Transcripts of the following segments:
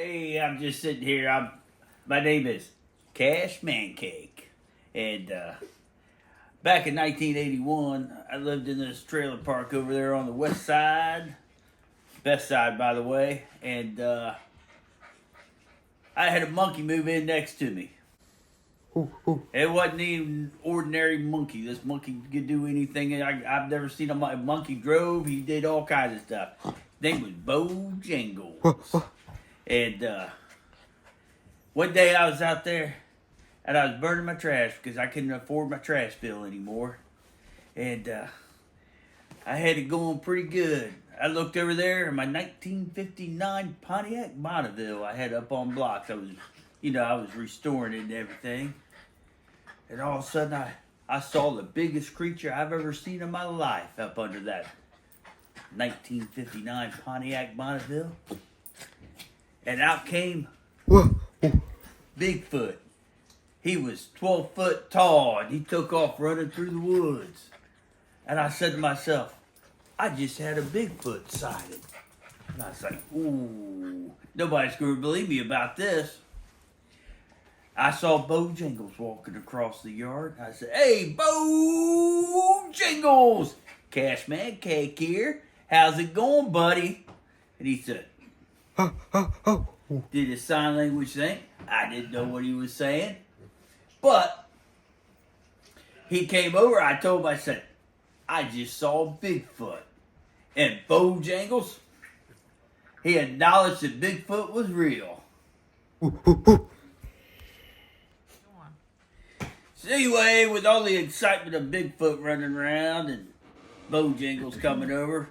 Hey, I'm just sitting here. My name is Mancake, and back in 1981, I lived in this trailer park over there on the west side, best side, by the way, and I had a monkey move in next to me. It wasn't even ordinary monkey. This monkey could do anything. I've never seen a monkey drove. He did all kinds of stuff. His name was Bojangles. And one day I was out there and I was burning my trash because I couldn't afford my trash bill anymore. And I had it going pretty good. I looked over there in my 1959 Pontiac Bonneville I had up on blocks. I was restoring it and everything. And all of a sudden I saw the biggest creature I've ever seen in my life up under that 1959 Pontiac Bonneville. And out came Bigfoot. He was 12 foot tall and he took off running through the woods. And I said to myself, I just had a Bigfoot sighted. And I was like, ooh, nobody's going to believe me about this. I saw Bojangles walking across the yard. I said, hey, Bojangles! Mancake here. How's it going, buddy? And he said, did his sign language thing. I didn't know what he was saying. But he came over. I told him, I said, I just saw Bigfoot. And Bojangles, he acknowledged that Bigfoot was real. So anyway, with all the excitement of Bigfoot running around and Bojangles coming over,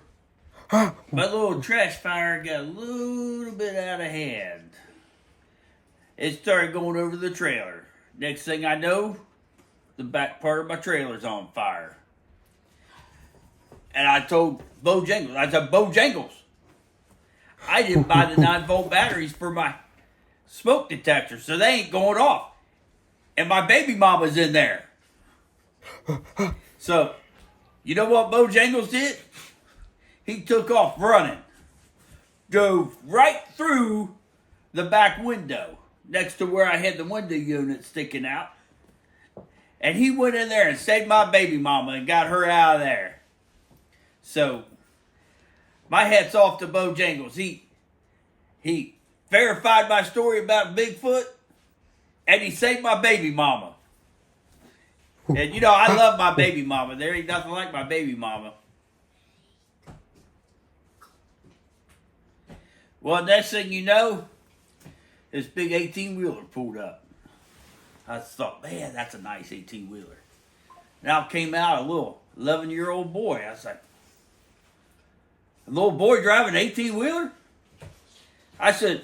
my little trash fire got a little bit out of hand. It started going over the trailer. Next thing I know, the back part of my trailer's on fire. And I told Bojangles, I said, Bojangles, I didn't buy the 9-volt batteries for my smoke detector, so they ain't going off. And my baby mama's in there. So, you know what Bojangles did? He took off running. Drove right through the back window next to where I had the window unit sticking out. And he went in there and saved my baby mama and got her out of there. So, my hat's off to Bojangles. He verified my story about Bigfoot, and he saved my baby mama. And you know, I love my baby mama. There ain't nothing like my baby mama. Well, next thing you know, this big 18-wheeler pulled up. I thought, man, that's a nice 18-wheeler. Now came out a little 11-year-old boy. I was like, a little boy driving an 18-wheeler? I said,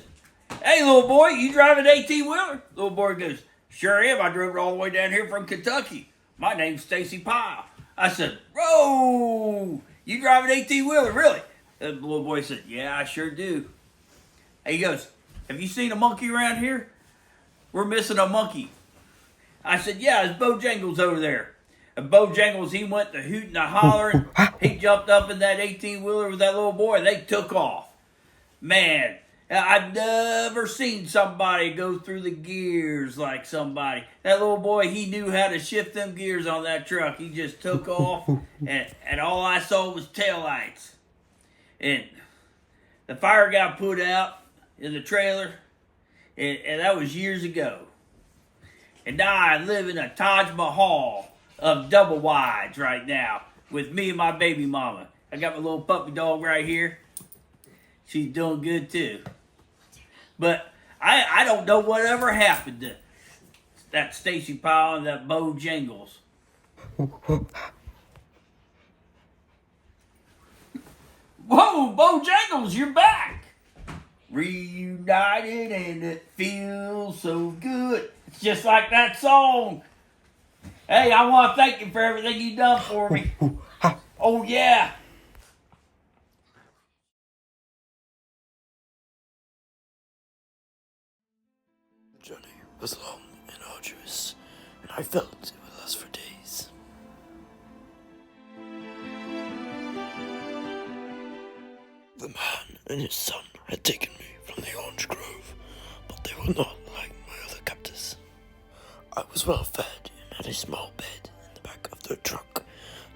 hey, little boy, you drive an 18-wheeler? Little boy goes, sure am. I drove it all the way down here from Kentucky. My name's Stacy Pyle. I said, whoa, you drive an 18-wheeler, really? The little boy said, yeah, I sure do. And he goes, have you seen a monkey around here? We're missing a monkey. I said, yeah, it's Bojangles over there. And Bojangles, he went to hooting and hollering. He jumped up in that 18-wheeler with that little boy, and they took off. Man, I've never seen somebody go through the gears like somebody. That little boy, he knew how to shift them gears on that truck. He just took off, and all I saw was taillights. And the fire got put out in the trailer, and that was years ago. And now I live in a Taj Mahal of double wides right now with me and my baby mama. I got my little puppy dog right here. She's doing good too. But I don't know whatever happened to that Stacy Pyle and that Bojangles. Whoa, Bojangles, you're back! Reunited and it feels so good. It's just like that song. Hey, I want to thank you for everything you've done for me. Oh, yeah. Journey was long and arduous, and I felt it would last for days. The man and his son had taken me from the orange grove were not like my other captors. I was well fed and had a small bed in the back of the truck,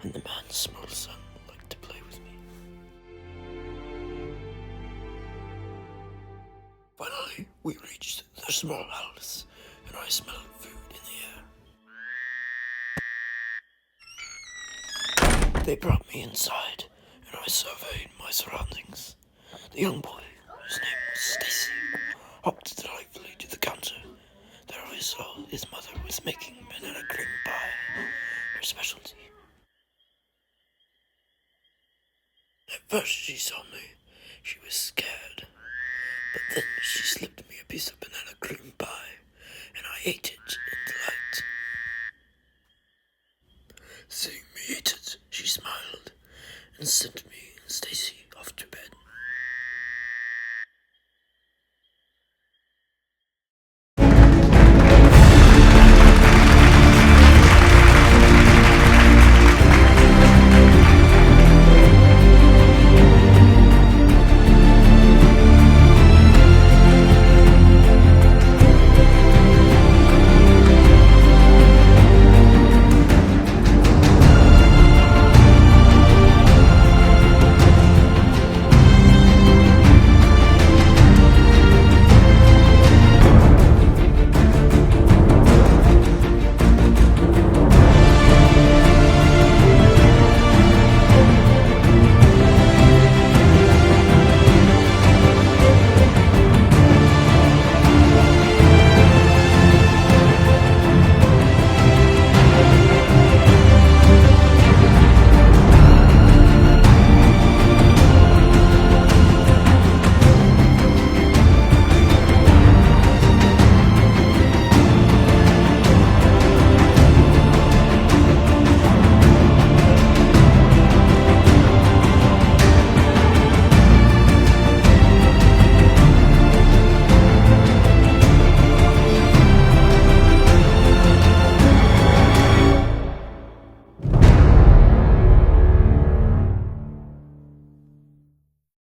and the man's small son liked to play with me. Finally, we reached the small house, and I smelled food in the air. They brought me inside, and I surveyed my surroundings. The young boy, whose name was Stacy, hopped delightfully to the counter. There I saw his mother was making banana cream pie, her specialty. At first she saw me, she was scared, but then she slipped me a piece of banana cream pie, and I ate it in delight. Seeing me eat it, she smiled and sent